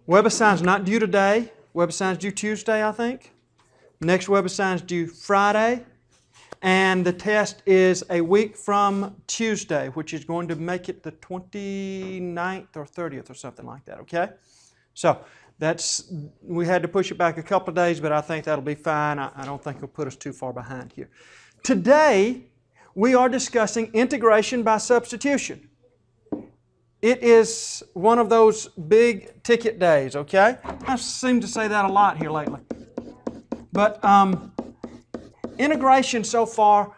Web assignment's not due today. Web assignment's due Tuesday, I think. Next web assignment's due Friday. And the test is a week from Tuesday, which is going to make it the 29th or 30th or something like that, okay? So we had to push it back a couple of days, but I think that'll be fine. I don't think it'll put us too far behind here. Today, we are discussing integration by substitution. It is one of those big ticket days, okay? I seem to say that a lot here lately. But integration so far,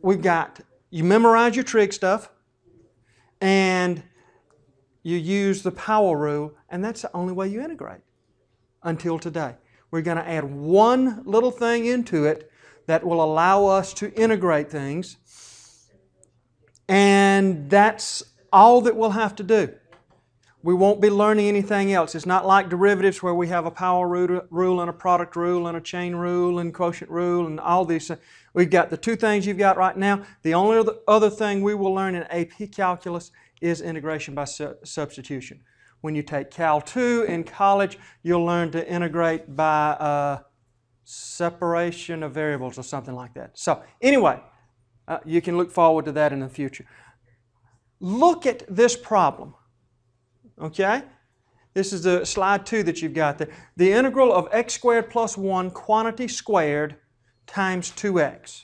we've got, you memorize your trig stuff, and you use the power rule, and that's the only way you integrate until today. We're going to add one little thing into it that will allow us to integrate things, and that's all that we'll have to do. We won't be learning anything else. It's not like derivatives where we have a power rule and a product rule and a chain rule and quotient rule and all these things. We've got the two things you've got right now. The only other thing we will learn in AP Calculus is integration by substitution. When you take Cal 2 in college, you'll learn to integrate by separation of variables or something like that. So anyway, you can look forward to that in the future. Look at this problem. Okay? This is the slide 2 that you've got there. The integral of x squared plus 1 quantity squared times 2x.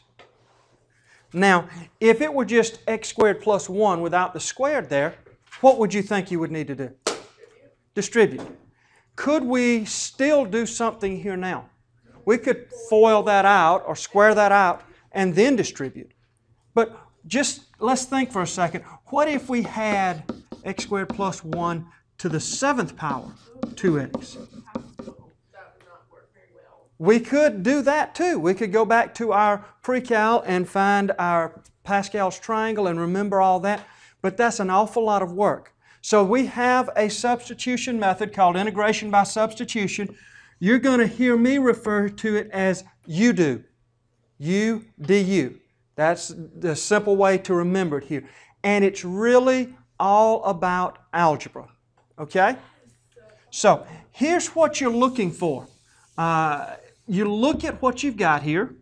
Now, if it were just x squared plus 1 without the squared there, what would you think you would need to do? Distribute. Could we still do something here now? We could FOIL that out or square that out and then distribute. But just let's think for a second. What if we had x squared plus 1 to the 7th power, 2x? We could do that too. We could go back to our pre-cal and find our Pascal's triangle and remember all that, but that's an awful lot of work. So we have a substitution method called integration by substitution. You're going to hear me refer to it as u do, u du. That's the simple way to remember it here. And it's really all about algebra, okay? So here's what you're looking for. You look at what you've got here,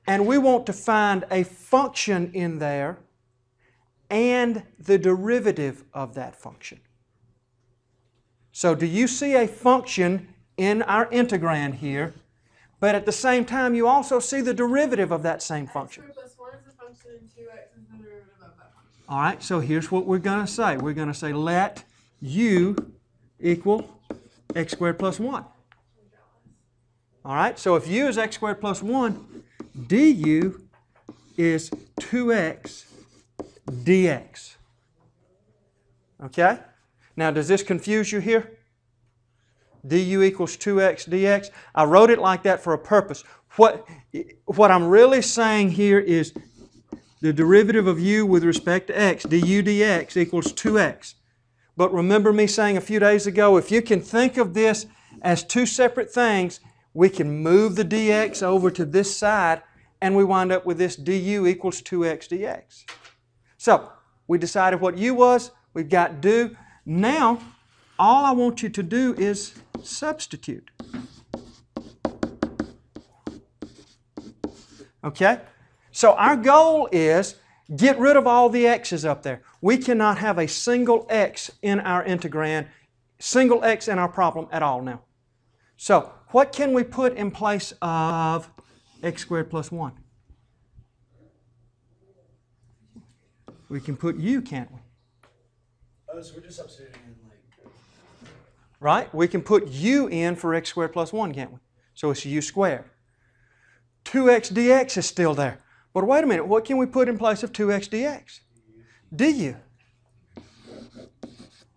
and we want to find a function in there and the derivative of that function. So do you see a function in our integrand here, but at the same time you also see the derivative of that same function? X plus 1 is the function and 2x is the derivative of that function. All right, so here's what we're going to say. We're going to say let u equal x squared plus 1. All right, so if u is x squared plus 1, du is 2x dx. Okay? Now, does this confuse you here? Du equals 2x dx. I wrote it like that for a purpose. What I'm really saying here is the derivative of u with respect to x, du dx, equals 2x. But remember me saying a few days ago, if you can think of this as two separate things, we can move the dx over to this side and we wind up with this du equals 2x dx. So, we decided what u was, we've got do. Now, all I want you to do is substitute. Okay? So our goal is get rid of all the x's up there. We cannot have a single x in our integrand, single x in our problem at all now. So what can we put in place of x squared plus 1? We can put u, can't we? Oh, so we're just substituting in like... Right? We can put u in for x squared plus 1, can't we? So it's u squared. 2x dx is still there. But wait a minute, what can we put in place of 2x dx? Du.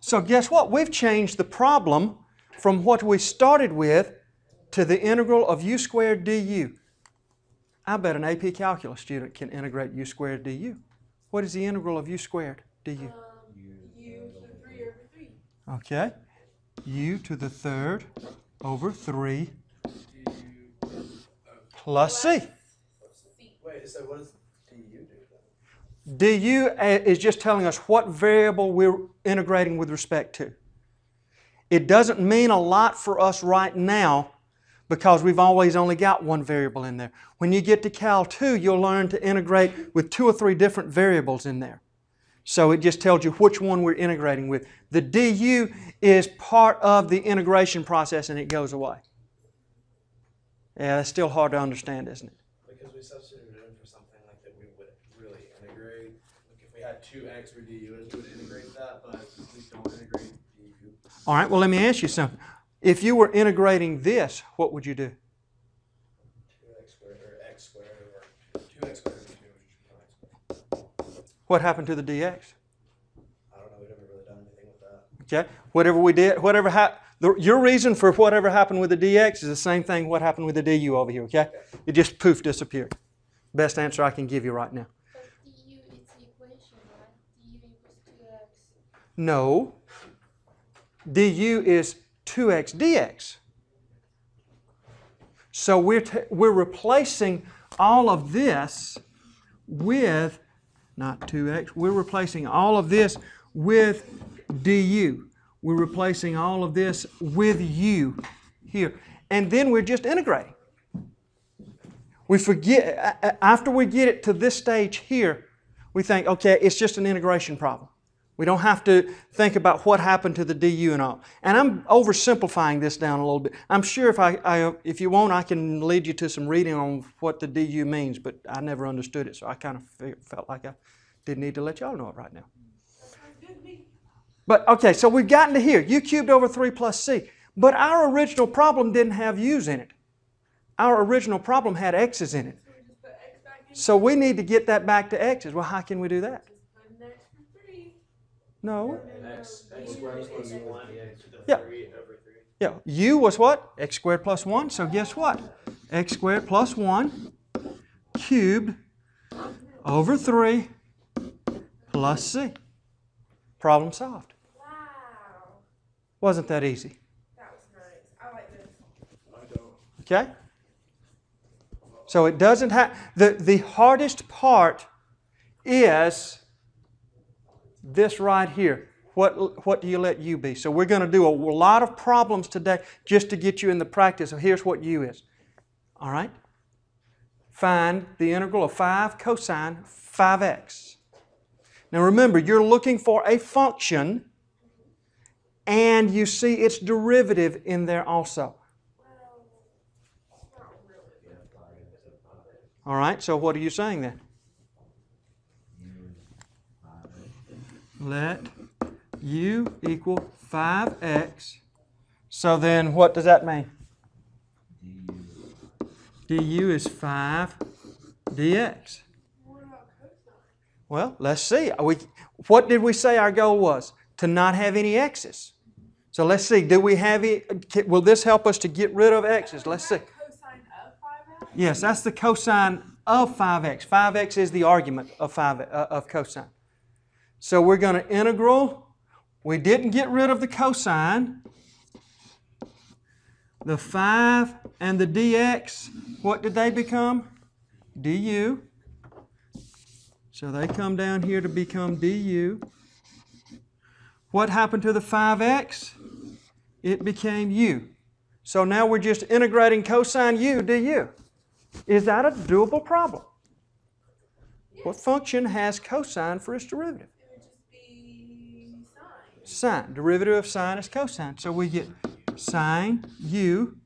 So guess what? We've changed the problem from what we started with to the integral of u squared du. I bet an AP Calculus student can integrate u squared du. What is the integral of u squared du? U to the 3 over 3. Okay. U to the 3rd over 3 plus c. Wait, so what does du do then? Du is just telling us what variable we're integrating with respect to. It doesn't mean a lot for us right now because we've always only got one variable in there. When you get to Cal 2, you'll learn to integrate with 2 or 3 different variables in there. So it just tells you which one we're integrating with. The du is part of the integration process and it goes away. Yeah, that's still hard to understand, isn't it? Because we substituted in for something like that we would really integrate. Like if we had 2x where du is, we would integrate that, but we don't integrate du. All right, well, let me ask you something. If you were integrating this, what would you do? 2x squared or x squared or 2x squared or 2x. What happened to the dx? I don't know. We've never really done anything with that. Okay, whatever we did, your reason for whatever happened with the dx is the same thing what happened with the du over here, okay? It just poof, disappeared. Best answer I can give you right now. But du is the equation, right? Du equals 2x. No. du is 2x dx. So we're replacing all of this with, not 2x, we're replacing all of this with du. We're replacing all of this with u here. And then we're just integrating. We forget, after we get it to this stage here, we think, okay, it's just an integration problem. We don't have to think about what happened to the du and all. And I'm oversimplifying this down a little bit. I'm sure if you want, I can lead you to some reading on what the du means, but I never understood it, so I kind of felt like I didn't need to let y'all know it right now. But okay, so we've gotten to here, u cubed over 3 plus c. But our original problem didn't have u's in it. Our original problem had x's in it. So we need to get that back to x's. Well, how can we do that? No. X squared plus 1 to the Yeah. 3 over 3. Yeah, u was what? X squared plus 1. So guess what? X squared plus 1 cubed over 3 plus c. Problem solved. Wow. Wasn't that easy? That was nice. I like this. I don't. Okay? So it doesn't have, the hardest part is this right here. What do you let u be? So we're going to do a lot of problems today just to get you in the practice of here's what u is. All right? Find the integral of 5 cosine 5x. Now remember, you're looking for a function and you see its derivative in there also. All right, so what are you saying then? Let u equal 5x. So then what does that mean? du is 5 dx. Well, let's see. What did we say our goal was? To not have any x's. So let's see. Do we have it? Will this help us to get rid of x's? Let's see. Cosine of 5x? Yes, that's the cosine of 5x. 5x is the argument of cosine. So we're going to integral. We didn't get rid of the cosine. The 5 and the dx, what did they become? du. So they come down here to become du. What happened to the 5x? It became u. So now we're just integrating cosine u du. Is that a doable problem? What function has cosine for its derivative? It would just be sine. Sine. Derivative of sine is cosine. So we get sine u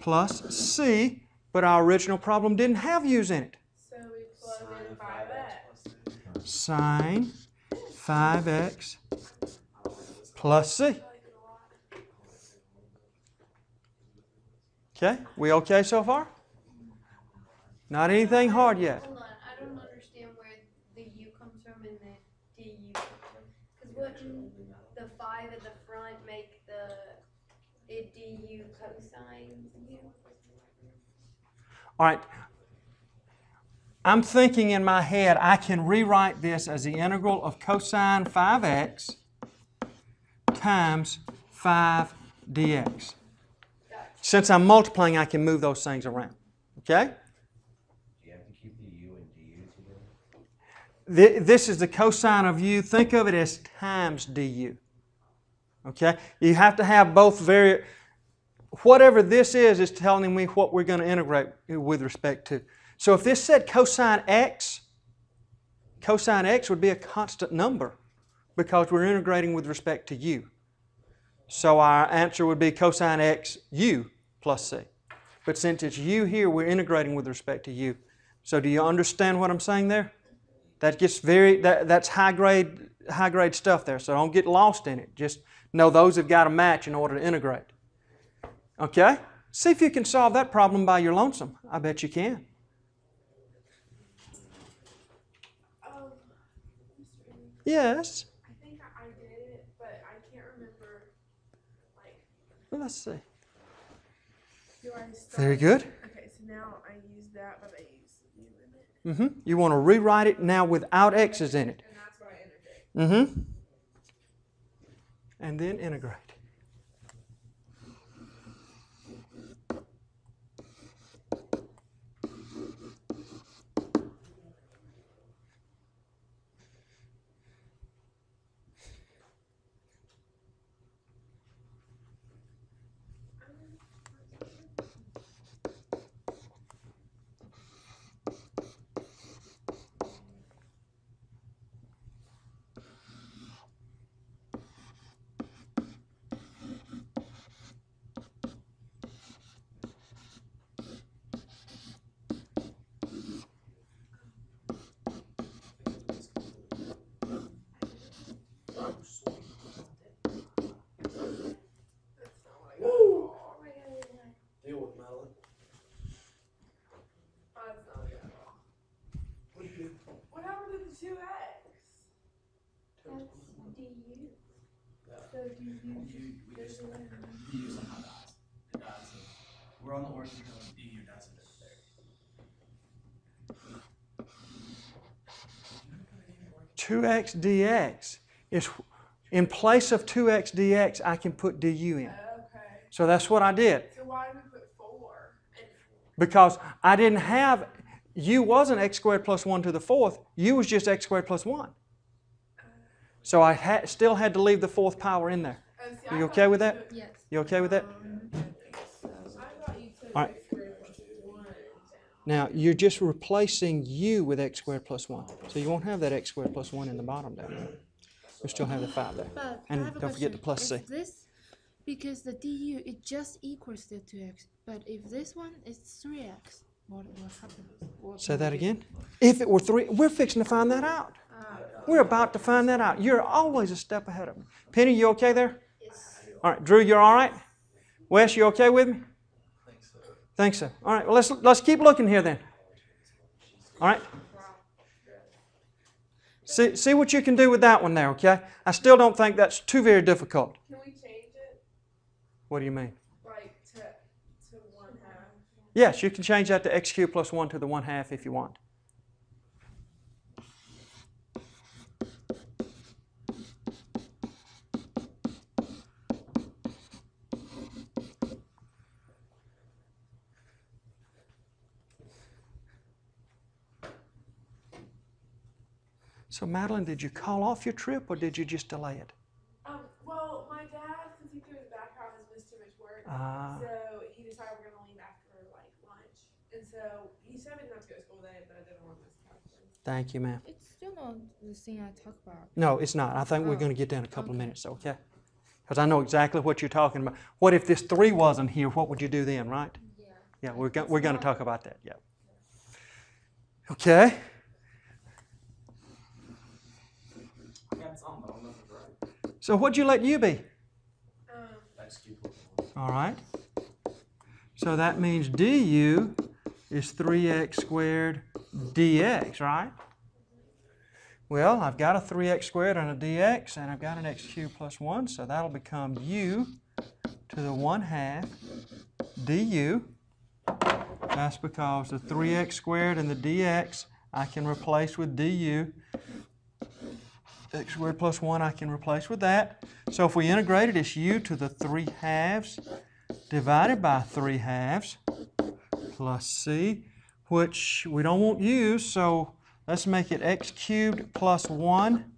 plus c, but our original problem didn't have u's in it. So we plug in 5x. Sine 5x plus c. Okay, we okay so far? Not anything hard yet. Hold on, I don't understand where the u comes from and the du comes from. Because wouldn't the 5 at the front make it du cosine u? All right. I'm thinking in my head I can rewrite this as the integral of cosine 5x times 5 dx. Since I'm multiplying, I can move those things around. Okay? Do you have to keep the u and du together? This is the cosine of u. Think of it as times du. Okay? You have to have both whatever this is telling me what we're going to integrate with respect to. So if this said cosine x would be a constant number because we're integrating with respect to u. So our answer would be cosine x u plus c. But since it's u here, we're integrating with respect to u. So do you understand what I'm saying there? That gets that's high grade stuff there. So don't get lost in it. Just know those have got to match in order to integrate. Okay? See if you can solve that problem by your lonesome. I bet you can. Yes. I think I did it, but I can't remember, like, Well, let's see. do I start? Very good. Okay, so now I use that, but I use u in it. You want to rewrite it now without x's in it. And that's what I integrate. And then integrate. Deal with Madeline. Oh, that's not good at all. What do you do? What happened to the 2x? That's du. Yeah. So du. We just DU somehow dies. It dies. We're on the origin until DU dies in there. 2x dx is, in place of 2x dx, I can put du in. Okay. So that's what I did. So why did we put 4? And Because I didn't have, u wasn't x squared plus 1 to the fourth. U was just x squared plus 1. So I still had to leave the fourth power in there. see, Are I you thought okay with that? Yes. You okay with that? I thought you took All right. x squared plus 1 down. Now, you're just replacing u with x squared plus 1. So you won't have that x squared plus 1 in the bottom there. You'll still have the 5 there. But And I have a don't forget the plus question. c. If this, because the du, it just equals the 2x. But if this one is 3x, what will happen? Say that again? If it were 3, we're fixing to find that out. We're about to find that out. You're always a step ahead of me. Penny, you okay there? Yes. All right, Drew, you're all right? Wes, you okay with me? Think so. All right, well, let's keep looking here then. All right? See what you can do with that one there, okay? I still don't think that's too very difficult. Can we change it, What do you mean? like, to 1/2? Yes, you can change that to x cubed plus 1 to the 1/2 if you want. So, Madeline, did you call off your trip or did you just delay it? Well, my dad, since he threw his back out, has missed too much work. Ah. So he decided we're going to leave after, like, lunch. And so he said we didn't have to go to school today, but I didn't want to miss conference. Thank you, ma'am. It's still not the thing I talk about. No, it's not. I think we're Oh, going to get there in a couple of okay. minutes, okay? Because I know exactly what you're talking about. What if this 3 wasn't here? What would you do then, right? Yeah. Yeah, we're going to talk about that, yeah. Okay. I got some, but I don't know if it's right. So what'd you let u be? X cubed plus 1. All right. So that means du is 3x squared dx, right? Well, I've got a 3x squared and a dx, and I've got an x cubed plus 1, so that'll become u to the 1/2 du. That's because the 3x squared and the dx I can replace with du. X squared plus 1 I can replace with that. So if we integrate it, it's u to the 3/2 divided by 3/2 plus c, which we don't want u, so let's make it x cubed plus 1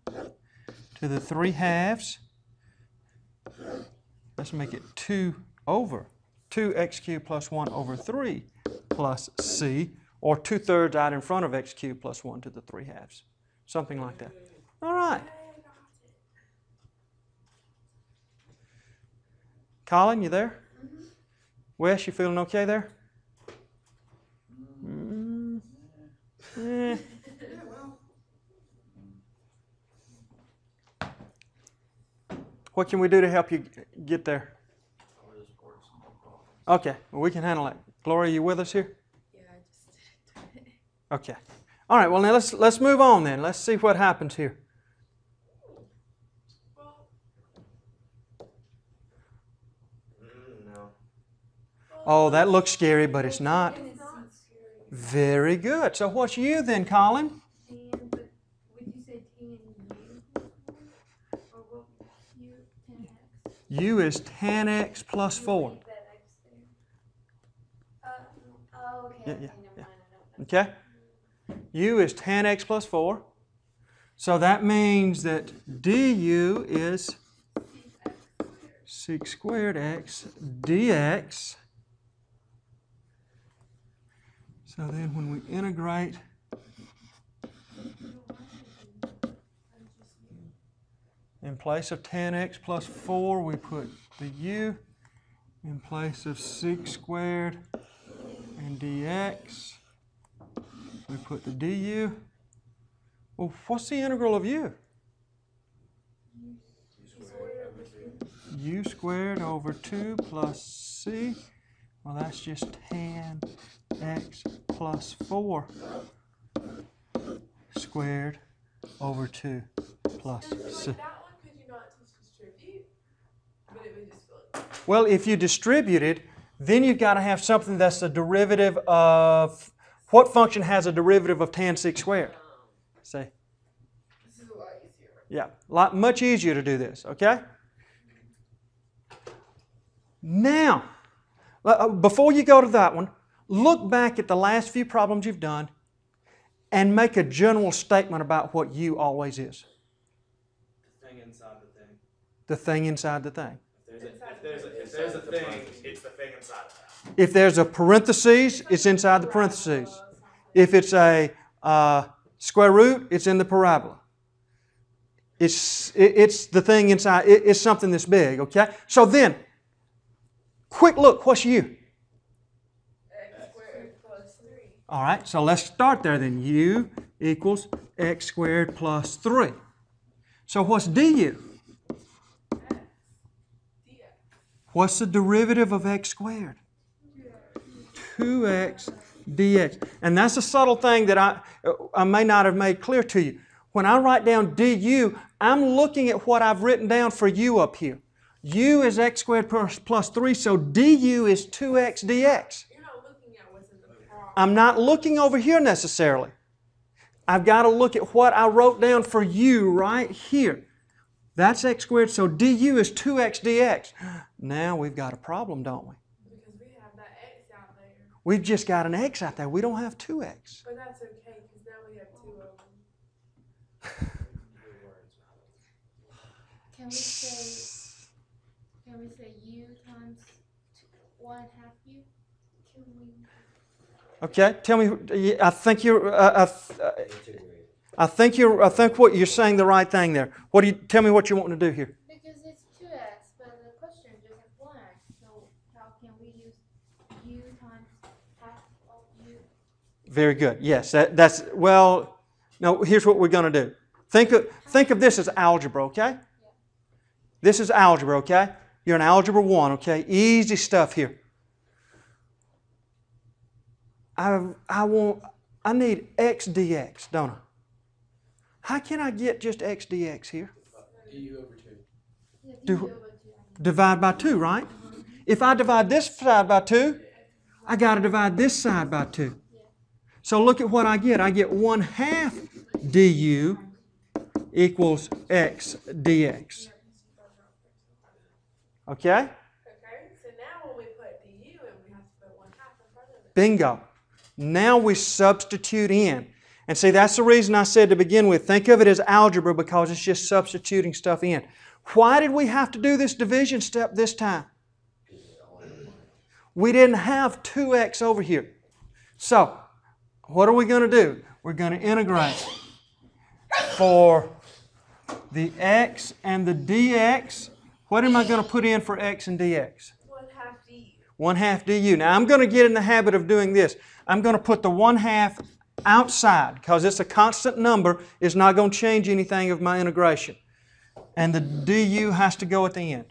to the 3/2 let's make it 2 over 2x cubed plus 1 over 3 plus c, or 2/3 out in front of x cubed plus 1 to the 3/2. Something like that. All right. Colin, you there? Wes, you feeling okay there? Eh. What can we do to help you get there? Okay, well, we can handle that. Gloria, you with us here? Yeah, I just did it. Okay. All right, well, now let's move on then. Let's see what happens here. Well, No. Oh, that looks scary, but it's not. it's not scary. Very good. So what's u then, Colin? Tan, but would you say tan u? Or what? U, tan x? U is tan x plus 4. Leave that x there. Oh, okay. Yeah, Okay, yeah, never yeah. mind. I know. Okay? U is tan x plus 4. So that means that du is sec squared x dx. So then when we integrate, in place of tan x plus 4, we put the u. In place of sec squared and dx, we put the du. Well, what's the integral of u? U squared over 2 plus c. Well, that's just tan x plus 4 squared over 2 plus And c. like that one, could you not just distribute? But it would just feel like, Well, if you distribute it, then you've got to have something that's a derivative of, what function has a derivative of tan sec squared? Say, this is a lot easier. yeah, much easier to do this, okay? Now, before you go to that one, look back at the last few problems you've done and make a general statement about what u always is. The thing inside the thing. The thing inside the thing. If there's a thing, it's the thing inside of that. If there's a parentheses, it's inside the parentheses. If it's a square root, it's in the parabola. It's the thing inside. It's something that's big, okay? So then, quick look, what's u? X squared plus 3. All right, so let's start there then. U equals x squared plus 3. So what's du? Dx. What's the derivative of x squared? 2x dx. And that's a subtle thing that I may not have made clear to you. When I write down du, I'm looking at what I've written down for u up here. U is x squared plus 3, so du is 2x dx. You're not looking at what's in the problem. I'm not looking over here necessarily. I've got to look at what I wrote down for u right here. That's x squared, so du is 2x dx. Now we've got a problem, don't we? Because we have that X out there. We've just got an x out there. We don't have 2x. But that's okay, because now we have 2 of them. Can we say u times 1/2 u? Can we? Okay, tell me. I think what you're saying the right thing there. Tell me what you want to do here? Because it's 2x, but the question just has 1x. So how can we use u times half of u? Very good. Yes, that's well. No, here's what we're going to do. Think of this as algebra, okay? This is algebra, okay? You're in algebra 1, okay? Easy stuff here. I need x dx, don't I? How can I get just x dx here? du over 2. Yeah, Do- u over 2. Divide by 2, right? If I divide this side by 2, I got to divide this side by 2. So look at what I get. I get 1/2 du equals x dx. Okay? Okay, so now when we put du and we have to put 1/2 in front of it. Bingo. Now we substitute in. And see, that's the reason I said to begin with, think of it as algebra because it's just substituting stuff in. Why did we have to do this division step this time? We didn't have 2x over here. So, what are we going to do? We're going to integrate for the x and the dx. What am I going to put in for x and dx? 1/2 du. 1/2 du. Now, I'm going to get in the habit of doing this. I'm going to put the 1/2 outside because it's a constant number. It's not going to change anything of my integration. And the du has to go at the end.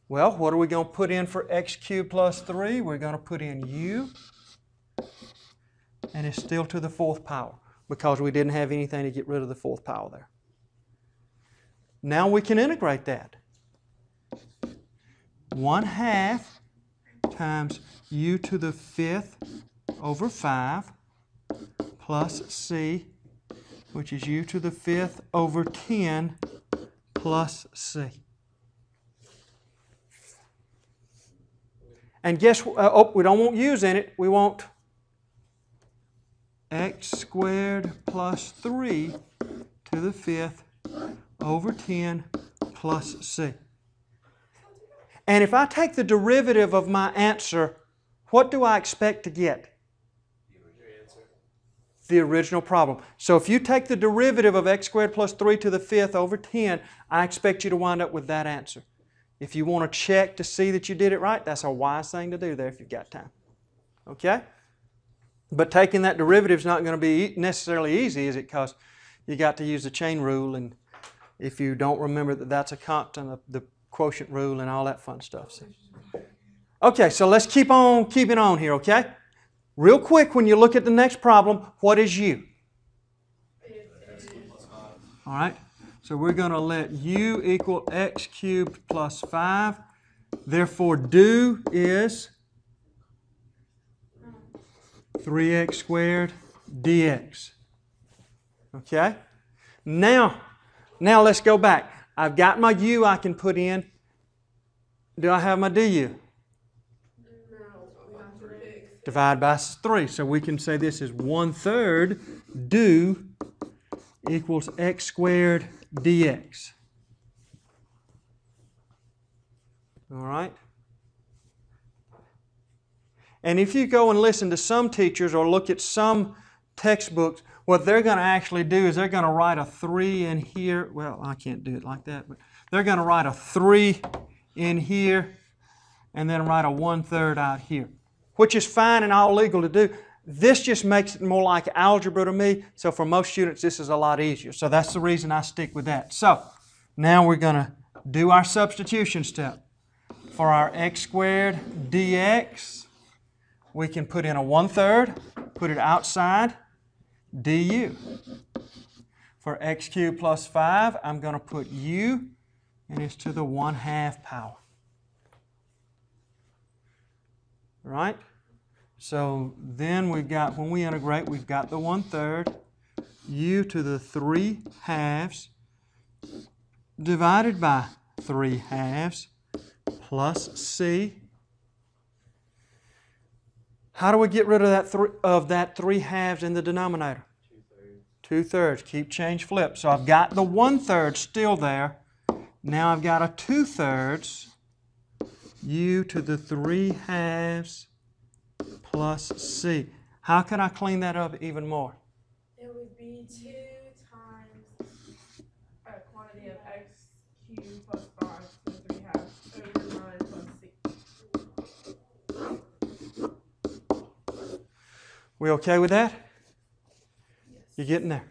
Well, what are we going to put in for x cubed plus 3? We're going to put in u. And it's still to the 4th power because we didn't have anything to get rid of the 4th power there. Now we can integrate that. 1/2 times u to the 5th over 5 plus c, which is u to the 5th over 10 plus c. And guess what? We don't want u's in it. We want x squared plus 3 to the 5th over 10 plus c. And if I take the derivative of my answer, what do I expect to get? The original problem. So if you take the derivative of x squared plus 3 to the 5th over 10, I expect you to wind up with that answer. If you want to check to see that you did it right, that's a wise thing to do there if you've got time. Okay? But taking that derivative is not going to be necessarily easy, is it? Because you got to use the chain rule, and if you don't remember that that's a constant, the quotient rule and all that fun stuff. So. Okay, so let's keep on keeping on here, okay? Real quick, when you look at the next problem, what is u? All right, so we're going to let u equal x cubed plus 5. Therefore, do is 3x squared dx. Okay? Now let's go back. I've got my u I can put in. Do I have my du? No, we have to fix. Divide by 3. So we can say this is 1/3 du equals x squared dx. All right? And if you go and listen to some teachers or look at some textbooks, what they're going to actually do is they're going to write a 3 in here. Well, I can't do it like that, but they're going to write a 3 in here and then write a 1/3 out here, which is fine and all legal to do. This just makes it more like algebra to me, so for most students this is a lot easier. So that's the reason I stick with that. So now we're going to do our substitution step. For our x squared dx, we can put in a 1/3, put it outside, du. For x cubed plus 5, I'm going to put u, and it's to the 1/2 power. Right? So then we've got, when we integrate, we've got the 1/3, u to the 3/2 divided by 3/2 plus c. How do we get rid of that 3/2 in the denominator? 2/3. Keep change flip. So I've got the 1/3 still there. Now I've got a 2/3 u to the 3/2 plus c. How can I clean that up even more? It would be 2 times a quantity of x cubed plus 5 to the 3/2 over 9 plus c. We okay with that? You getting there?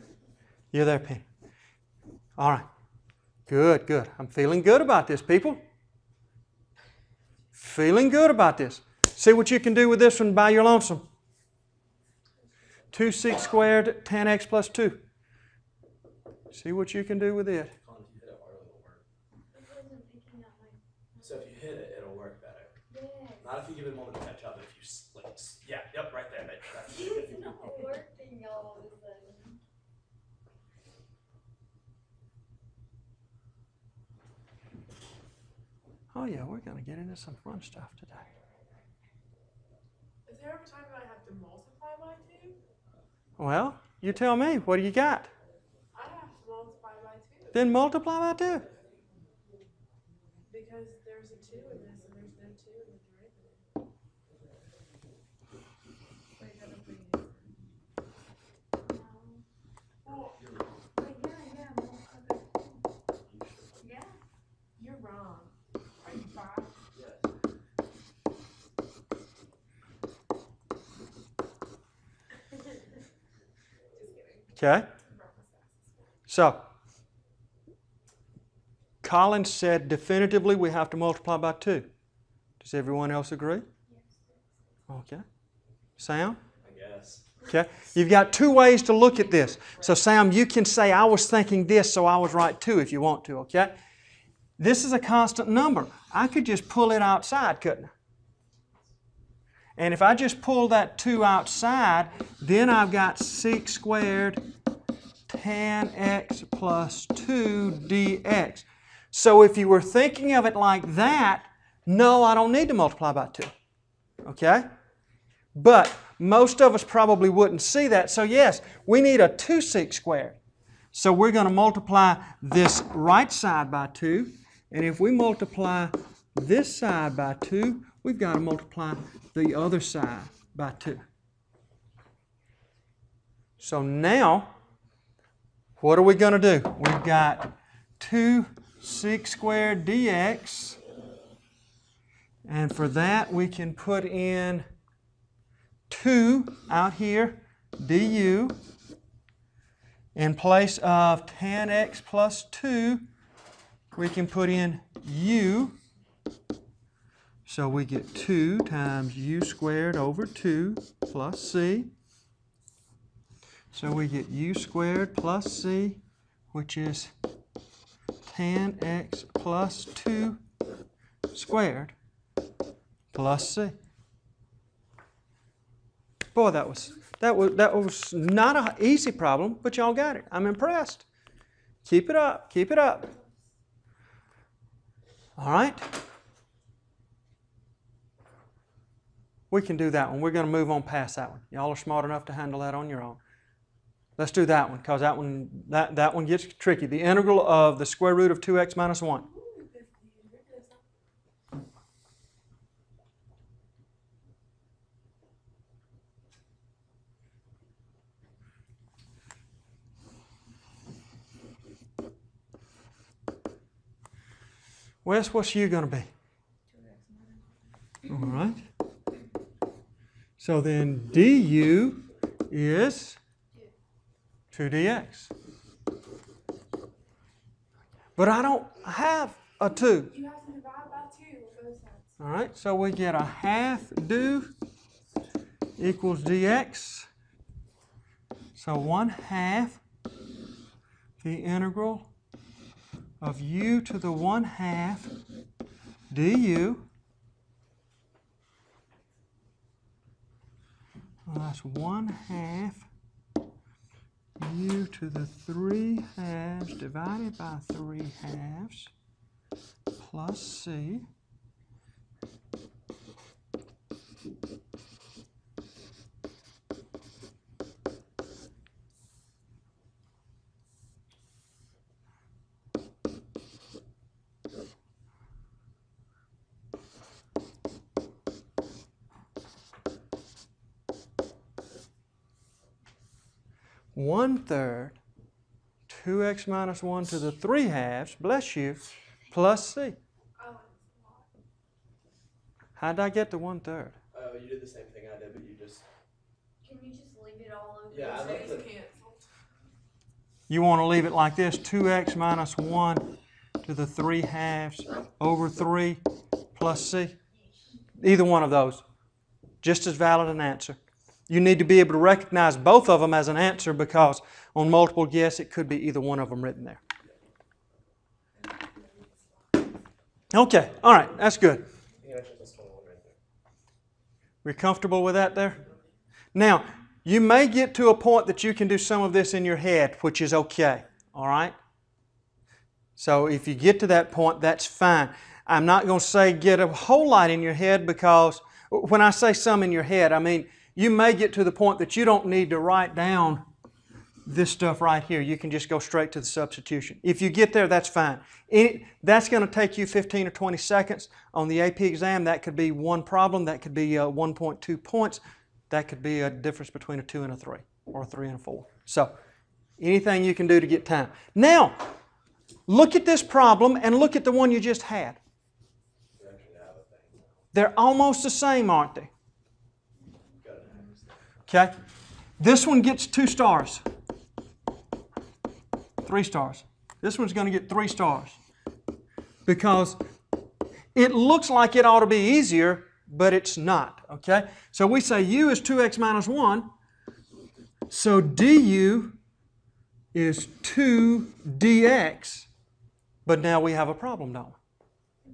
You're there, Penny. All right. Good, good. I'm feeling good about this, people. Feeling good about this. See what you can do with this one by your lonesome. 2/6 squared, 10x plus 2. See what you can do with it. So if you hit it, it'll work better. Yes. Not if you give it a moment to catch up, but if you like, yeah, yep, right there. That's It's not working all of a sudden. Oh yeah, we're going to get into some fun stuff today. Is there ever time that I have to multiply by 2? Well, you tell me. What do you got? I have to multiply by 2. Then multiply by 2. Because there's a 2 in this and there's no 2 in the derivative. Wait, that would be well, Yeah. you're wrong. Are you 5? Okay? So, Colin said definitively we have to multiply by 2. Does everyone else agree? Okay. Sam? I guess. Okay. You've got 2 ways to look at this. So Sam, you can say, I was thinking this, so I was right too, if you want to, okay? This is a constant number. I could just pull it outside, couldn't I? And if I just pull that 2 outside, then I've got sec squared tan x plus 2 dx. So if you were thinking of it like that, no, I don't need to multiply by 2. Okay? But most of us probably wouldn't see that. So yes, we need a 2 sec squared. So we're going to multiply this right side by 2. And if we multiply this side by 2, we've got to multiply the other side by 2. So now, what are we going to do? We've got 2 sec squared dx. And for that, we can put in 2 out here, du. In place of tan x plus 2, we can put in u. So we get 2 times u squared over 2 plus c. So we get u squared plus c, which is tan x plus 2 squared plus c. Boy, that was not an easy problem, but y'all got it. I'm impressed. Keep it up. Keep it up. All right? We can do that one. We're going to move on past that one. Y'all are smart enough to handle that on your own. Let's do that one, because that one gets tricky. The integral of the square root of 2x minus 1. Wes, what's u going to be? All right. So then du is 2dx. But I don't have a 2. You have to divide by 2 on both sides. All right, so we get a half du equals dx. So 1/2 the integral of u to the 1/2 du. Well, that's 1/2 u to the 3/2 divided by 3/2 plus c. One-third 2x minus 1 to the 3/2, bless you, plus c. How did I get to 1/3? Oh, you did the same thing I did, but you just... Can you just leave it all over? Yeah, I like to... Canceled. You want to leave it like this, 2x minus 1 to the 3/2 over 3 plus c. Either one of those. Just as valid an answer. You need to be able to recognize both of them as an answer, because on multiple guess it could be either one of them written there. Okay, all right, that's good. We're comfortable with that there? Now, you may get to a point that you can do some of this in your head, which is okay, all right? So if you get to that point, that's fine. I'm not going to say get a whole lot in your head, because when I say some in your head, I mean you may get to the point that you don't need to write down this stuff right here. You can just go straight to the substitution. If you get there, that's fine. That's going to take you 15 or 20 seconds. On the AP exam, that could be one problem. That could be 1.2 points. That could be a difference between a 2 and a 3, or a 3 and a 4. So, anything you can do to get time. Now, look at this problem and look at the one you just had. They're almost the same, aren't they? Okay? This one gets 2 stars. 3 stars. This one's going to get 3 stars. Because it looks like it ought to be easier, but it's not. Okay? So we say u is 2x minus 1. So du is 2 dx. But now we have a problem, don't we?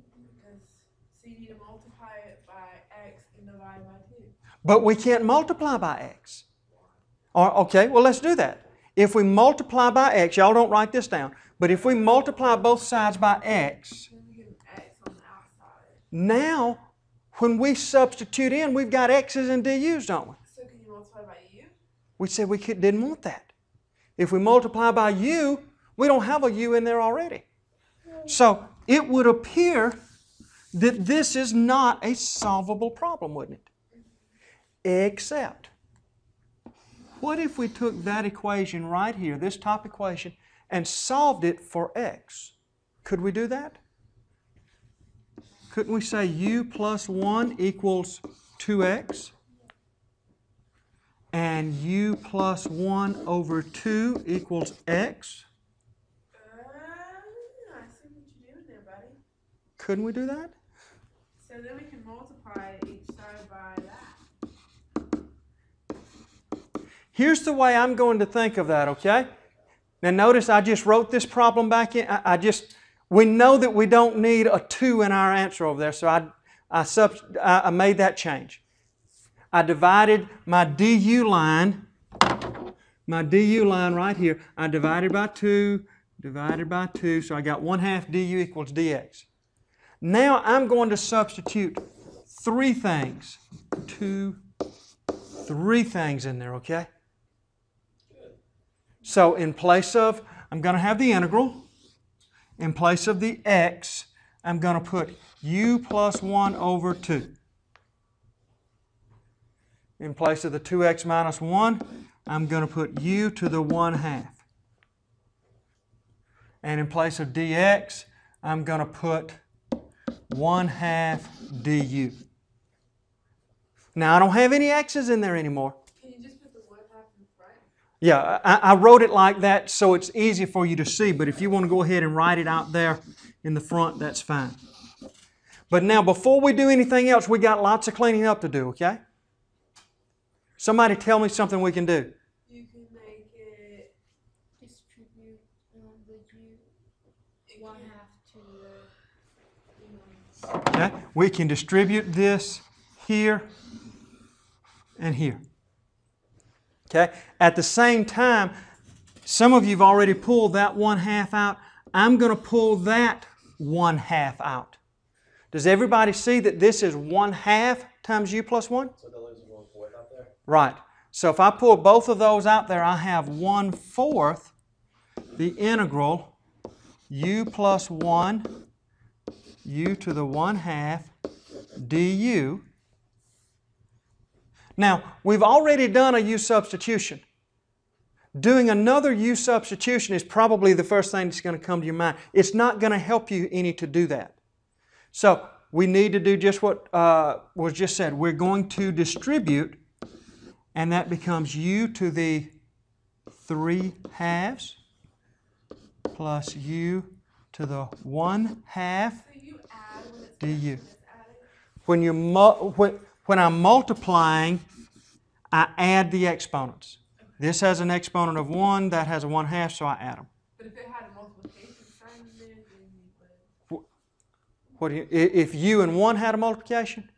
So you need to multiply it by x and divide by 2. But we can't multiply by x. Okay, well, let's do that. If we multiply by x, y'all don't write this down, but if we multiply both sides by x, Then we get an x on the outside. now when we substitute in, we've got x's and du's, don't we? So can you multiply by u? We said we didn't want that. If we multiply by u, we don't have a u in there already. So it would appear that this is not a solvable problem, wouldn't it? Except, what if we took that equation right here, this top equation, and solved it for x? Could we do that? Couldn't we say u plus 1 equals 2x? And u plus 1 over 2 equals x? I see what you're doing there, buddy. Couldn't we do that? So then we can multiply each side by that. Here's the way I'm going to think of that, okay? Now notice I just wrote this problem back in. We know that we don't need a 2 in our answer over there, so I made that change. I divided my du line right here. I divided by 2, so I got 1/2 du equals dx. Now I'm going to substitute 3 things. 3 things in there, okay? So in place of, I'm going to have the integral. In place of the x, I'm going to put u plus 1 over 2. In place of the 2x minus 1, I'm going to put u to the 1/2. And in place of dx, I'm going to put 1/2 du. Now I don't have any x's in there anymore. Can you just put the 1/2 in front? Yeah, I wrote it like that so it's easy for you to see, but if you want to go ahead and write it out there in the front, that's fine. But now before we do anything else, we got lots of cleaning up to do, okay? Somebody tell me something we can do. You can make it Distribute the u 1/2 to the Okay? We can distribute this here and here. Okay? At the same time, some of you have already pulled that 1/2 out. I'm going to pull that 1/2 out. Does everybody see that this is 1/2 times u plus 1? So that leaves 1/4 out there? Right. So if I pull both of those out there, I have 1/4 the integral u plus 1 u to the 1/2 du. Now, we've already done a u substitution. Doing another u substitution is probably the first thing that's going to come to your mind. It's not going to help you any to do that. So, we need to do just what was just said. We're going to distribute, and that becomes u to the 3/2 plus u to the 1/2 so you add when it's du. it's added. When I'm multiplying, I add the exponents. This has an exponent of 1, that has a 1/2, so I add them. But if it had a multiplication sign in there, then you would. What do you, if u and 1 had a multiplication,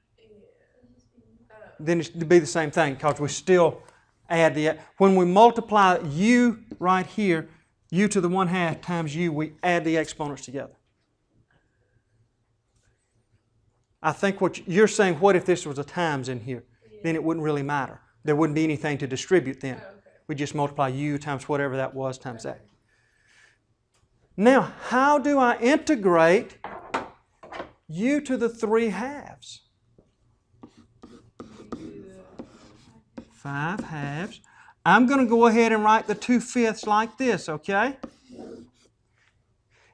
then it'd be the same thing because we still add the. When we multiply u right here, u to the 1/2 times u, we add the exponents together. I think what you're saying, what if this was a times in here? Then it wouldn't really matter. There wouldn't be anything to distribute then. Oh, okay. We just multiply u times whatever that was times a. Now, how do I integrate u to the 3/2? 5/2. I'm going to go ahead and write the 2/5 like this, okay?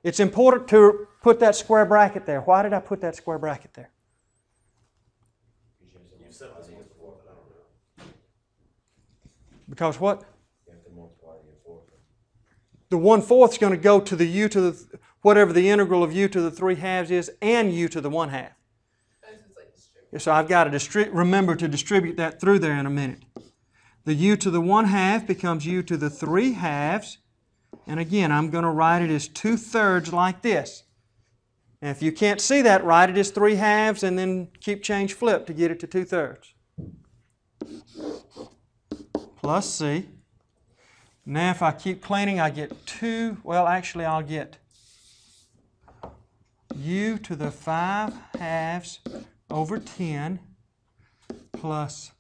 It's important to put that square bracket there. Why did I put that square bracket there? You said it was 1/4, but I don't know. Because what? You have to multiply the 4. The 1/4 is going to go to the u to the, whatever the integral of u to the 3/2 is, and u to the 1/2. Oh, so it's like distributed. So I've got to remember to distribute that through there in a minute. The u to the 1/2 becomes u to the 3/2. And again, I'm going to write it as 2/3 like this. And if you can't see that, write it as 3/2 and then keep change flip to get it to 2/3. Plus c. Now if I keep cleaning, I get I'll get u to the 5/2 over 10 plus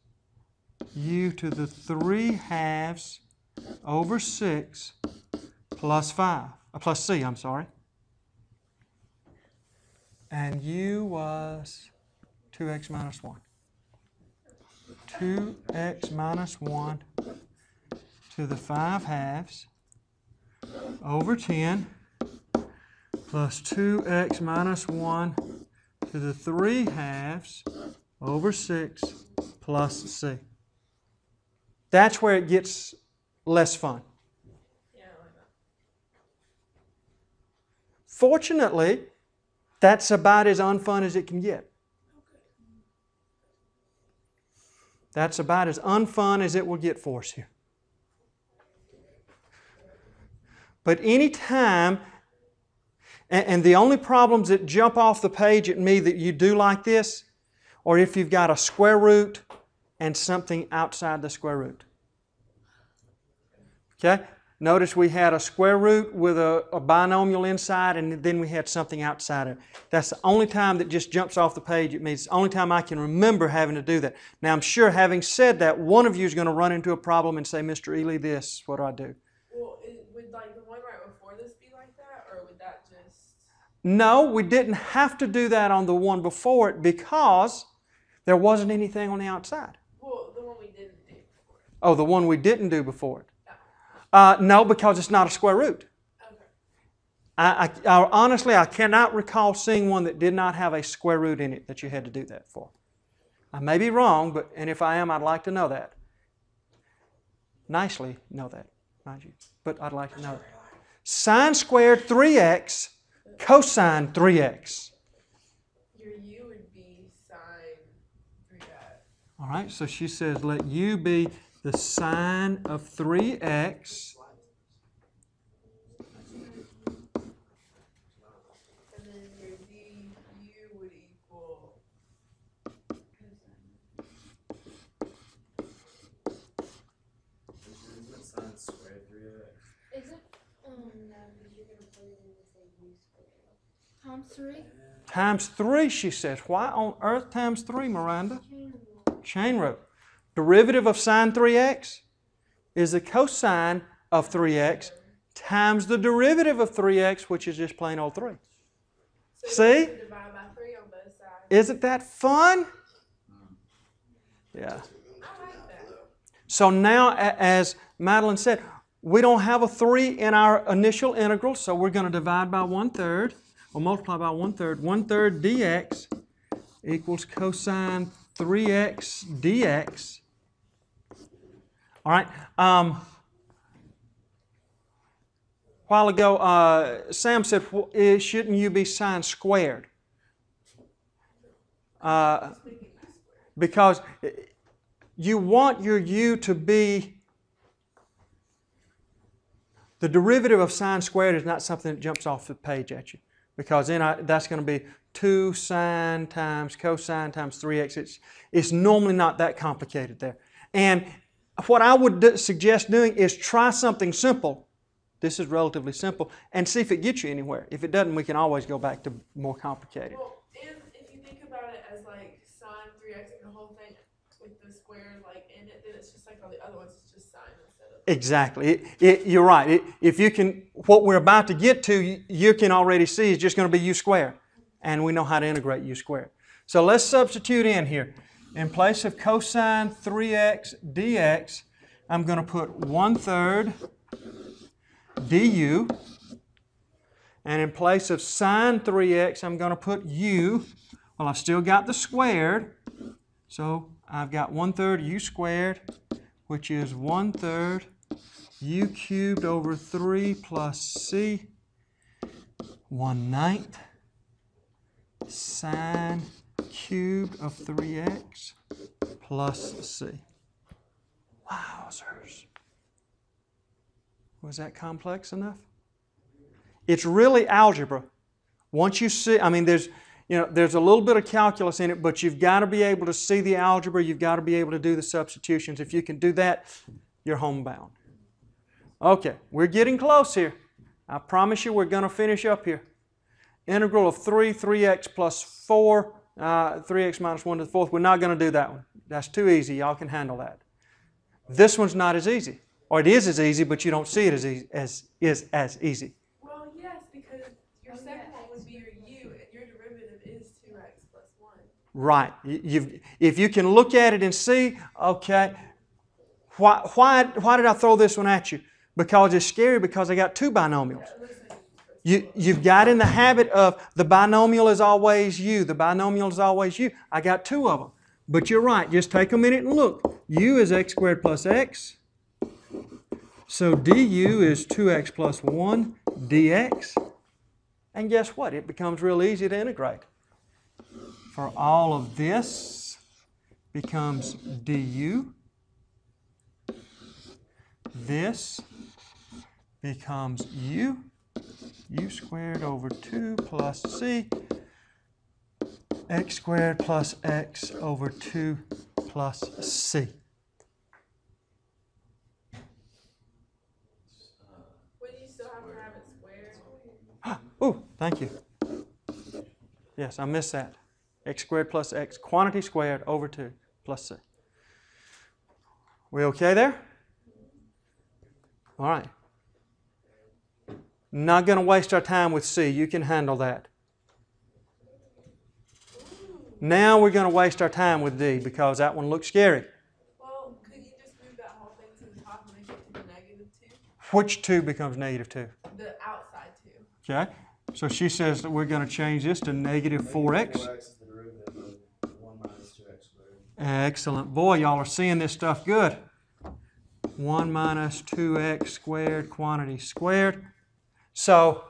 u to the 3/2 over 6 plus 5, plus c, I'm sorry. And u was 2x minus 1. 2x minus 1 to the 5/2 over 10 plus 2x minus 1 to the 3/2 over 6 plus c. That's where it gets less fun. Yeah, I like that. Fortunately, that's about as unfun as it can get. That's about as unfun as it will get for us here. But any time, and the only problems that jump off the page at me that you do like this, or if you've got a square root and something outside the square root. Okay? Notice we had a square root with a binomial inside, and then we had something outside it. That's the only time that just jumps off the page at me. It's the only time I can remember having to do that. Now, I'm sure, having said that, one of you is going to run into a problem and say, Mr. Ely, this, what do I do? Well, would like the one right before this be like that, or would that just? No, we didn't have to do that on the one before it because there wasn't anything on the outside. Well, the one we didn't do before. Oh, the one we didn't do before it. No, because it's not a square root. Okay. Honestly, I cannot recall seeing one that did not have a square root in it that you had to do that for. I may be wrong, and if I am, I'd like to know that. Nicely know that, mind you, but I'd like to know that. Sine squared 3x, cosine 3x. Your u would be sine 3x. All right, so she says let u be the sine of 3x. And then your du would equal. Isn't it sine squared 3x? Is it, no, because you're gonna put it in with a u squared. Times 3? Times 3, she says. Why on earth times 3, Miranda? Chain rule. Chain rule. Derivative of sine 3x is the cosine of 3x times the derivative of 3x, which is just plain old 3. So See? you divide by 3 on both sides. Isn't that fun? Yeah. I like that. So now, as Madeline said, we don't have a 3 in our initial integral, so we're going to divide by 1/3, or multiply by 1/3. 1/3 dx equals cosine 3x dx. All right. A while ago, Sam said, shouldn't you be sine squared? Because you want your u to be, the derivative of sine squared is not something that jumps off the page at you. Because then that's going to be 2 sine times cosine times 3x. It's normally not that complicated there. And what I would suggest doing is try something simple. This is relatively simple. And see if it gets you anywhere. If it doesn't, we can always go back to more complicated. Well, and if you think about it as like sine 3x and the whole thing, with the square like in it, then it's just like all the other ones, it's just sine instead of. Exactly. You're right. If you can, what we're about to get to, you can already see is just going to be u squared. And we know how to integrate u squared. So let's substitute in here. In place of cosine 3x dx, I'm going to put 1/3 du. And in place of sine 3x, I'm going to put u. Well, I've still got the squared. So I've got 1/3 u squared, which is 1/3 u cubed over 3 plus c, 1/9 sine cubed of 3x plus c. Wowzers. Was that complex enough? It's really algebra. Once you see, I mean, there's a little bit of calculus in it, but you've got to be able to see the algebra. You've got to be able to do the substitutions. If you can do that, you're homebound. Okay, we're getting close here. I promise you we're going to finish up here. Integral of 3x plus 4, 3x minus 1 to the 4th. We're not going to do that one. That's too easy. Y'all can handle that. This one's not as easy. Or it is as easy, but you don't see it as easy. Well, yes, because your second one would be your u, and your derivative is 2x plus 1. Right. If you can look at it and see, okay, why did I throw this one at you? Because it's scary because I got two binomials. You've got in the habit of the binomial is always u. The binomial is always u. I got two of them. But you're right. Just take a minute and look. U is x squared plus x. So du is 2x plus 1 dx. And guess what? It becomes real easy to integrate. For all of this becomes du. This becomes u squared over 2 plus c, x squared plus x over 2 plus c. Wouldn't you still have to have it squared? Oh, thank you. Yes, I missed that. X squared plus x, quantity squared over 2 plus c. We okay there? All right. Not going to waste our time with C. You can handle that. Now we're going to waste our time with D because that one looks scary. Well, could you just move that whole thing to the top and make it to the negative 2? Which 2 becomes negative 2? The outside 2. Okay. So she says that we're going to change this to negative 4x. 4x is the derivative of 1 minus 2x squared. Excellent. Boy, y'all are seeing this stuff good. 1 minus 2x squared quantity squared. So,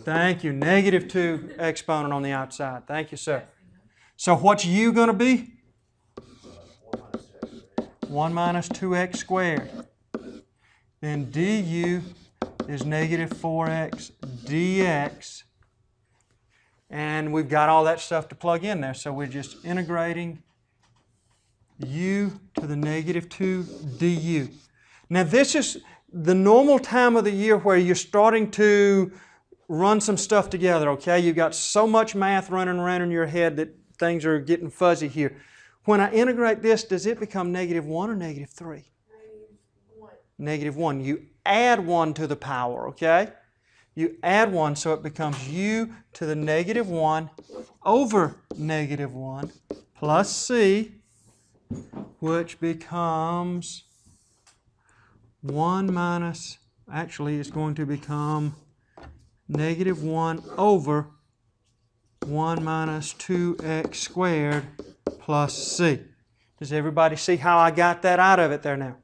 thank you, negative 2 exponent on the outside. Thank you, sir. So what's u going to be? 1 minus 2x squared. Then du is negative 4x dx. And we've got all that stuff to plug in there. So we're just integrating u to the negative 2 du. Now this is the normal time of the year where you're starting to run some stuff together, okay? You've got so much math running around in your head that things are getting fuzzy here. When I integrate this, does it become negative 1 or negative 3? Negative 1. You add 1 to the power, okay? You add 1, so it becomes u to the negative 1 over negative 1 plus c, which becomes 1 minus, actually it's going to become negative 1 over 1 minus 2x squared plus c. Does everybody see how I got that out of it there now?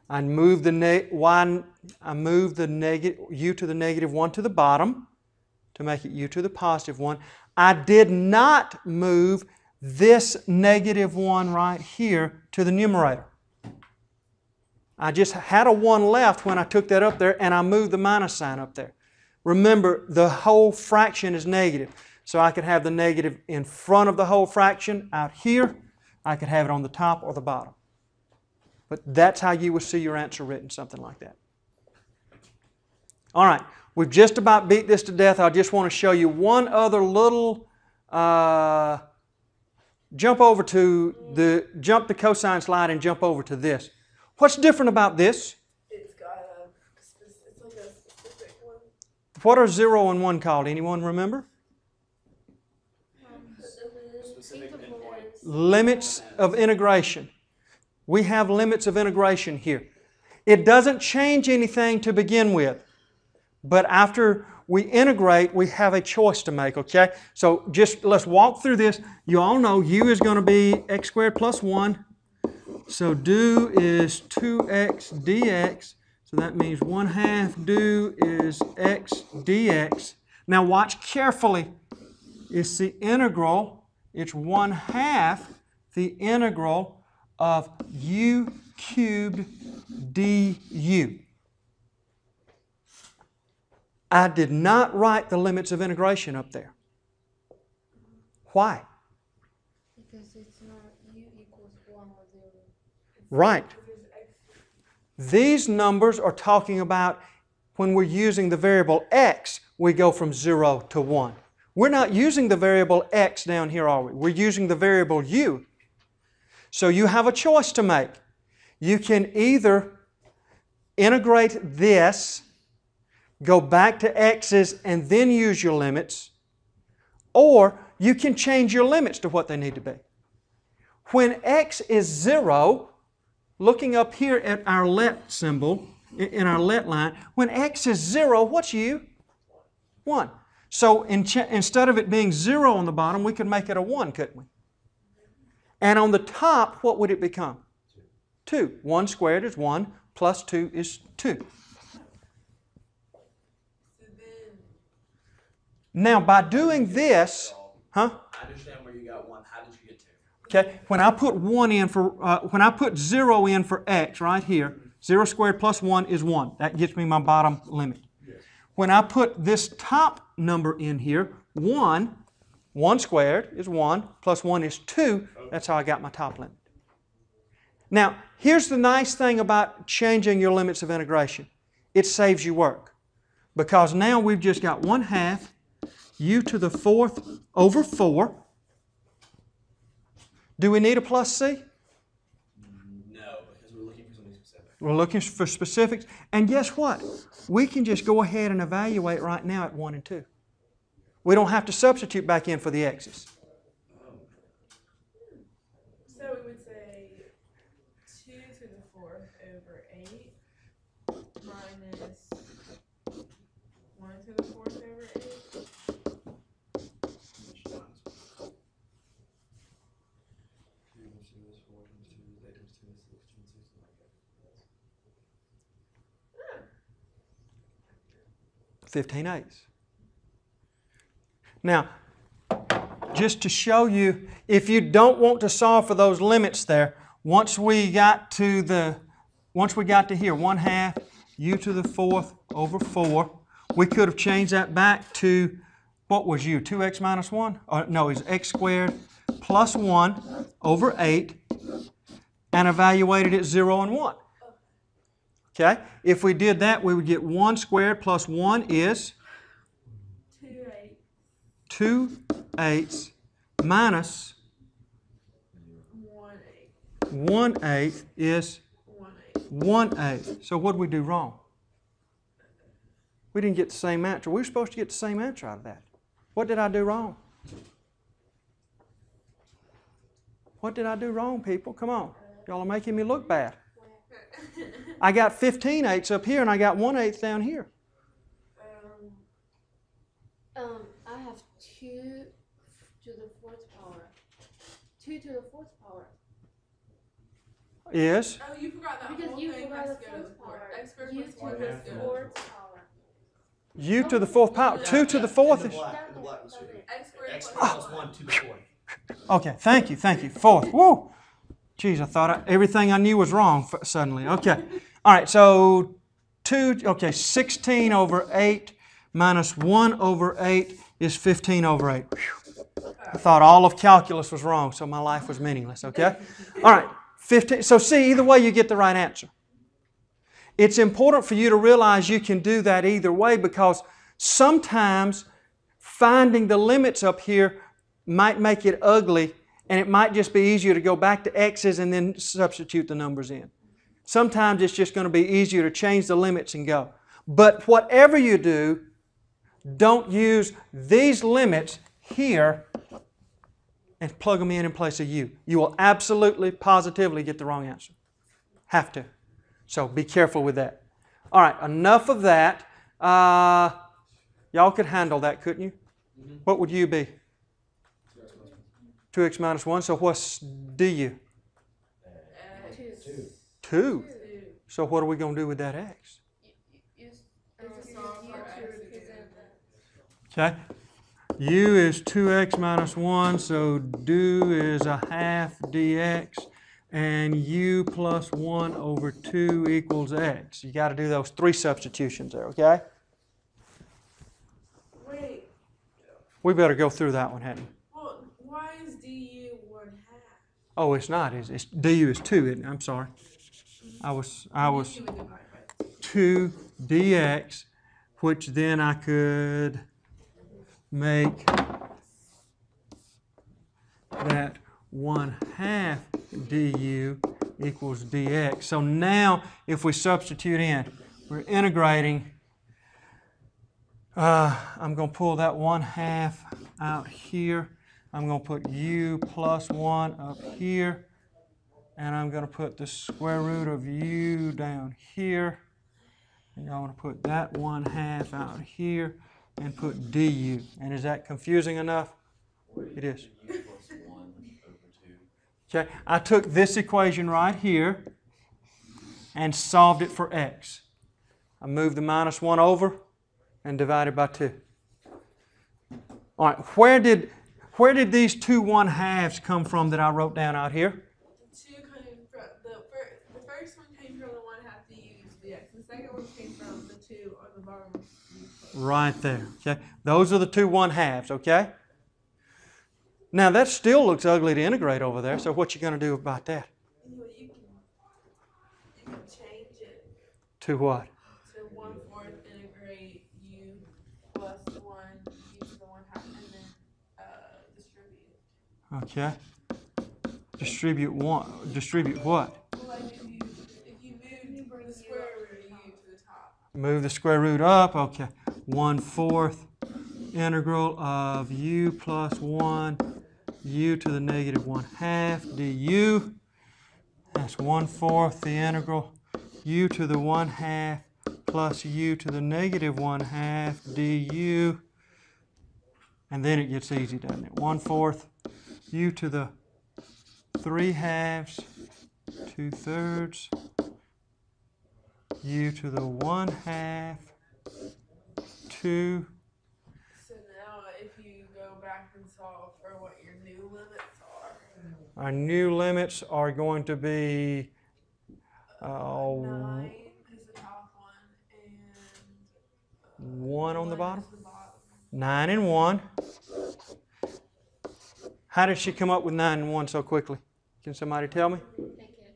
I moved the u to the negative 1 to the bottom to make it u to the positive 1. I did not move this negative 1 right here to the numerator. I just had a 1 left when I took that up there, and I moved the minus sign up there. Remember, the whole fraction is negative. So I could have the negative in front of the whole fraction out here. I could have it on the top or the bottom. But that's how you would see your answer written, something like that. All right, we've just about beat this to death. I just want to show you one other little jump the cosine slide and jump over to this. What's different about this? It's got it's like a specific one. What are 0 and 1 called? Anyone remember? Specific endpoint. Limits of integration. We have limits of integration here. It doesn't change anything to begin with, but after we integrate, we have a choice to make, okay? So just let's walk through this. You all know u is going to be x squared plus 1. So do is 2x dx. So that means 1/2 do is x dx. Now watch carefully. It's the integral. It's 1/2 the integral of u cubed du. I did not write the limits of integration up there. Why? Because it's not u equals 1 or 0. Right. These numbers are talking about when we're using the variable x, we go from 0 to 1. We're not using the variable x down here, are we? We're using the variable u. So you have a choice to make. You can either integrate this, go back to x's and then use your limits, or you can change your limits to what they need to be. When x is 0, looking up here at our let symbol, in our let line, when x is 0, what's u? 1. So instead of it being 0 on the bottom, we could make it a 1, couldn't we? And on the top, what would it become? 2. 1 squared is 1, plus 2 is 2. Now, by doing this, huh? I understand where you got 1. How did you get 2? Okay, when I put 1 in for, when I put 0 in for x right here, 0 squared plus 1 is 1. That gets me my bottom limit. Yes. When I put this top number in here, 1 squared is 1, plus 1 is 2. That's how I got my top limit. Now, here's the nice thing about changing your limits of integration. It saves you work. Because now we've just got 1/2 u to the 4th over 4. Do we need a plus c? No, because we're looking for something specific. We're looking for specifics. And guess what? We can just go ahead and evaluate right now at 1 and 2. We don't have to substitute back in for the x's. So we would say 2 to the 4th over 8 minus 1 to the 4th over 8. Which times? 2 times 2 is 4 times 2 is 8 times 2 is 6 times 6 is 15/8. Now, just to show you, if you don't want to solve for those limits there, once we got to here, 1/2 u to the 4th over 4, we could have changed that back to, what was u? 2x minus 1? No, it's x squared plus 1 over 8, and evaluated at 0 and 1. Okay? If we did that, we would get 1 squared plus 1 is 2/8 minus 1/8 is 1/8. So what did we do wrong? We didn't get the same answer. We were supposed to get the same answer out of that. What did I do wrong? What did I do wrong, people? Come on. Y'all are making me look bad. I got 15/8 up here and I got 1/8 down here. I have 2 to the 4th power. 2 to the 4th power. Is? Oh, you forgot that Because whole you thing forgot has the to go to the 4th 4th. power. X squared U plus to 1 the has to go to the 4th 4th. power. U to the 4th power. 2 to the 4th is... black. The black was X squared x plus plus 1 to the 4th. Okay, thank you. 4th. Woo! Jeez, I thought everything I knew was wrong suddenly. Okay. All right, so 16 over 8 minus 1 over 8 is 15 over 8. Whew. I thought all of calculus was wrong, so my life was meaningless, okay? All right, 15. So see, either way you get the right answer. It's important for you to realize you can do that either way, because sometimes finding the limits up here might make it ugly And it might just be easier to go back to x's and then substitute the numbers in. Sometimes it's just going to be easier to change the limits and go. But whatever you do, don't use these limits here and plug them in place of u. You will absolutely, positively get the wrong answer. Have to. So be careful with that. All right, enough of that. Y'all could handle that, couldn't you? Mm-hmm. What would u be? 2x minus 1. So what's du? 2. So what are we going to do with that x? Okay. U is 2x minus 1, so do is a half dx, and u plus 1 over 2 equals x. You got to do those 3 substitutions there, okay? Wait, We better go through that one, hadn't we? well, why is du 1/2? Oh, it's not. It's du is 2, isn't it? I'm sorry. I was You would divide by 2 dx, which then I could make that 1/2 du equals dx. So now if we substitute in, we're integrating. I'm going to pull that 1/2 out here. I'm going to put u plus 1 up here. And I'm going to put the square root of u down here. And I'm going to put that 1/2 out here and put du. And is that confusing enough? It is. U plus 1 over 2. Okay, I took this equation right here and solved it for x. I moved the minus 1 over and divided by 2. All right, where did these 2 1/2s come from that I wrote down out here? The 2 came from the first one came from the 1/2 du equals dx. The second one came from the 2 on the bottom. Right there. Okay, those are the 2 1/2s. Okay. Now that still looks ugly to integrate over there. So what you going to do about that? You can change it To what? to 1/4 integrate u plus 1 u to the 1/2 and then distribute. Okay. Distribute what? Well, like if you move the square root of u to the top. Move the square root up. Okay. 1/4 integral of u plus 1 u to the negative 1/2 du. That's 1/4 the integral u to the 1/2 plus u to the negative 1/2 du. And then it gets easy, doesn't it? 1/4 u to the 3/2 2/3 u to the 1/2 2. So now if you go back and solve for what your new limits are, Our new limits are going to be 9 is the top one and 1 on the 1 bottom. is the bottom. 9 and 1. How did she come up with 9 and 1 so quickly? Can somebody tell me? They could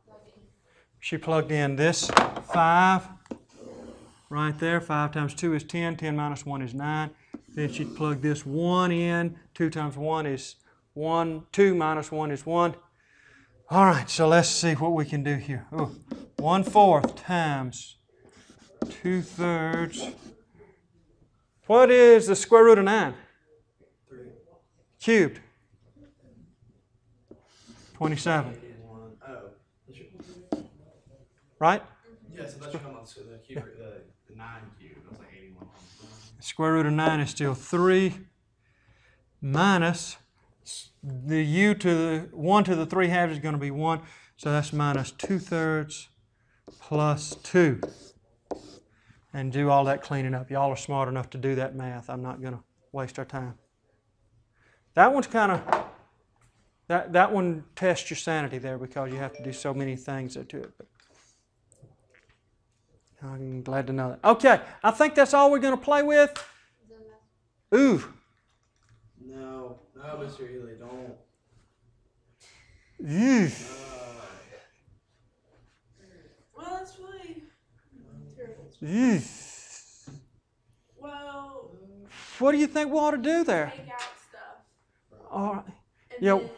plug in. She plugged in this 5 right there. 5 times 2 is 10. 10 minus 1 is 9. Then she plugged this 1 in. 2 times 1 is 1. 2 minus 1 is 1. All right, so let's see what we can do here. 1/4 times 2/3. What is the square root of 9? 3. Cubed. 27. 81. Oh. Right? Yeah, so that should come up to the cube, the 9 cube. It was like 81. Square root of 9 is still 3 minus the u to the 1 to the 3/2 is going to be 1. So that's minus 2/3 plus 2. And do all that cleaning up. Y'all are smart enough to do that math. I'm not going to waste our time. That one's kind of, that one tests your sanity there because you have to do so many things to it. But I'm glad to know that. Okay, I think that's all we're going to play with. Ooh. No, Mr. Ely, don't. Well, that's really terrible. Well, What do you think we ought to do there? take out stuff. All right. And Yeah. then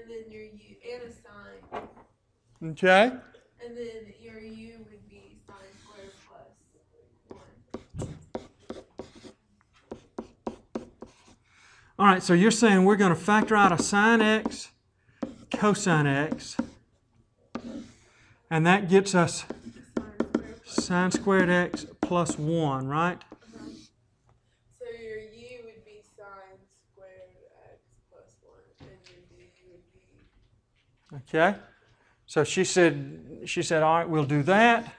and then your U, and a sine. Okay? And then your U would be sine squared plus 1. All right, so you're saying we're going to factor out a sine x, cosine x, and that gets us sine squared x plus 1, right? So your U would be sine squared x plus 1, and your D would be. Okay? So she said, all right, we'll do that.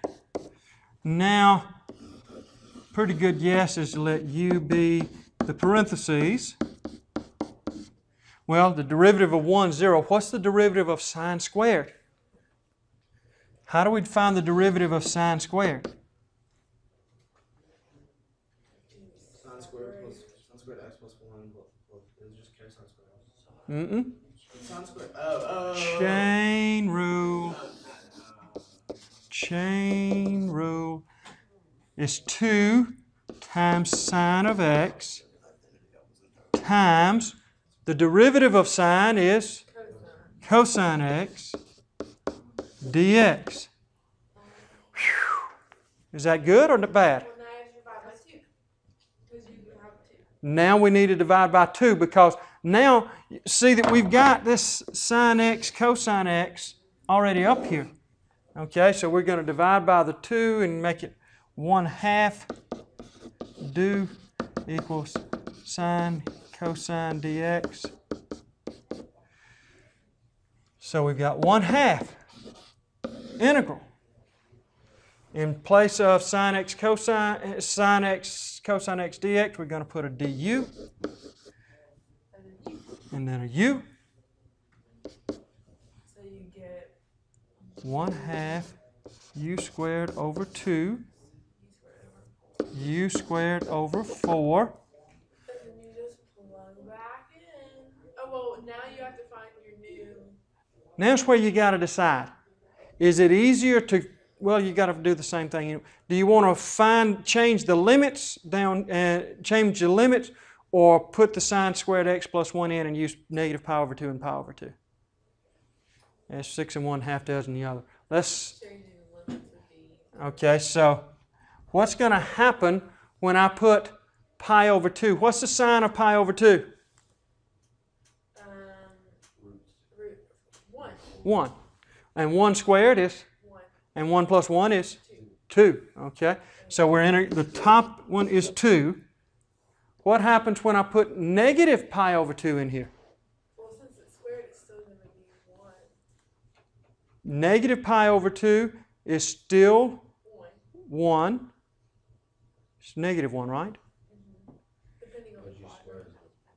Now, pretty good guess is to let u be the parentheses. Well, the derivative of 1, 0. What's the derivative of sine squared? How do we find the derivative of sine squared? Sine squared x plus 1. Well, it's just cosine squared. Mm-mm. Sine squared. Oh. Chain rule. Chain rule is 2 times sine of x times the derivative of sine is cosine x dx. Whew. Is that good or bad? Well, now you have to divide by 2. Because you have 2. Now we need to divide by 2 because now see that we've got this sine x, cosine x already up here. Okay, so we're going to divide by the 2 and make it 1/2 do equals sine cosine dx. So we've got 1/2 integral. In place of sine x cosine x dx, we're going to put a du and then a u. So you get 1/2 u squared over 2 u squared over 4. And then you just plug back in. Oh, well, now you have to find your new. Now that's where you got to decide. Is it easier to, well, you got to do the same thing. Do you want to change the limits down, change the limits, or put the sine squared x plus 1 in and use negative pi over 2 and pi over 2? That's 6 and 1/2 dozen the other. Let's, Changing the limits would be. okay, so what's going to happen when I put pi over 2? What's the sine of pi over 2? Root 1. 1. And 1 squared is? 1. And 1 plus 1 is? 2. Okay, so we're in the top one is 2. What happens when I put negative pi over 2 in here? Well, since it's squared, it's still going to be 1. Negative pi over 2 is still 1. It's negative 1, right? Depending on the plot.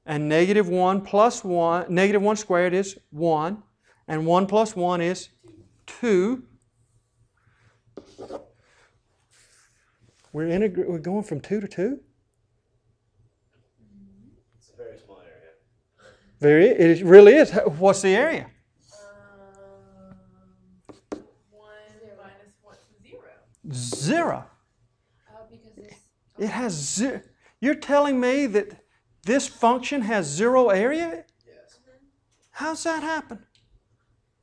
And negative 1 plus 1, negative 1 squared is 1. And 1 plus 1 is 2. We're going from 2 to 2? It's a very small area. It really is. What's the area? 1 minus 1 is 0. 0. Because this. It has 0. You're telling me that this function has 0 area? Yes. How's that happen?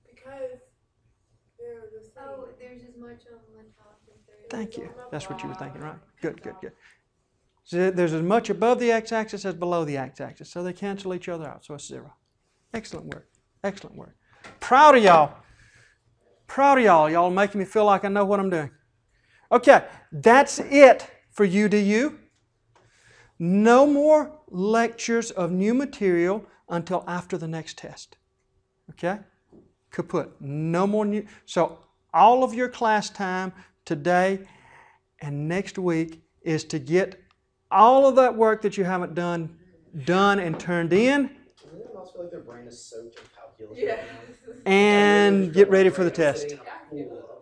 Because they're the same. Oh, there's as much on one top as there is. Thank you. That's what you were thinking, right? Good, good, good. So there's as much above the x-axis as below the x-axis, so they cancel each other out, so it's 0. Excellent work. Excellent work. Proud of y'all. Proud of y'all. Y'all are making me feel like I know what I'm doing. Okay, that's it for UDU. No more lectures of new material until after the next test. Okay? Kaput. No more new. So all of your class time today and next week is to get all of that work that you haven't done and turned in, Doesn't anyone else feel like their brain is soaked in calculus? Yeah. right now? and get ready for the test. Sitting in a pool of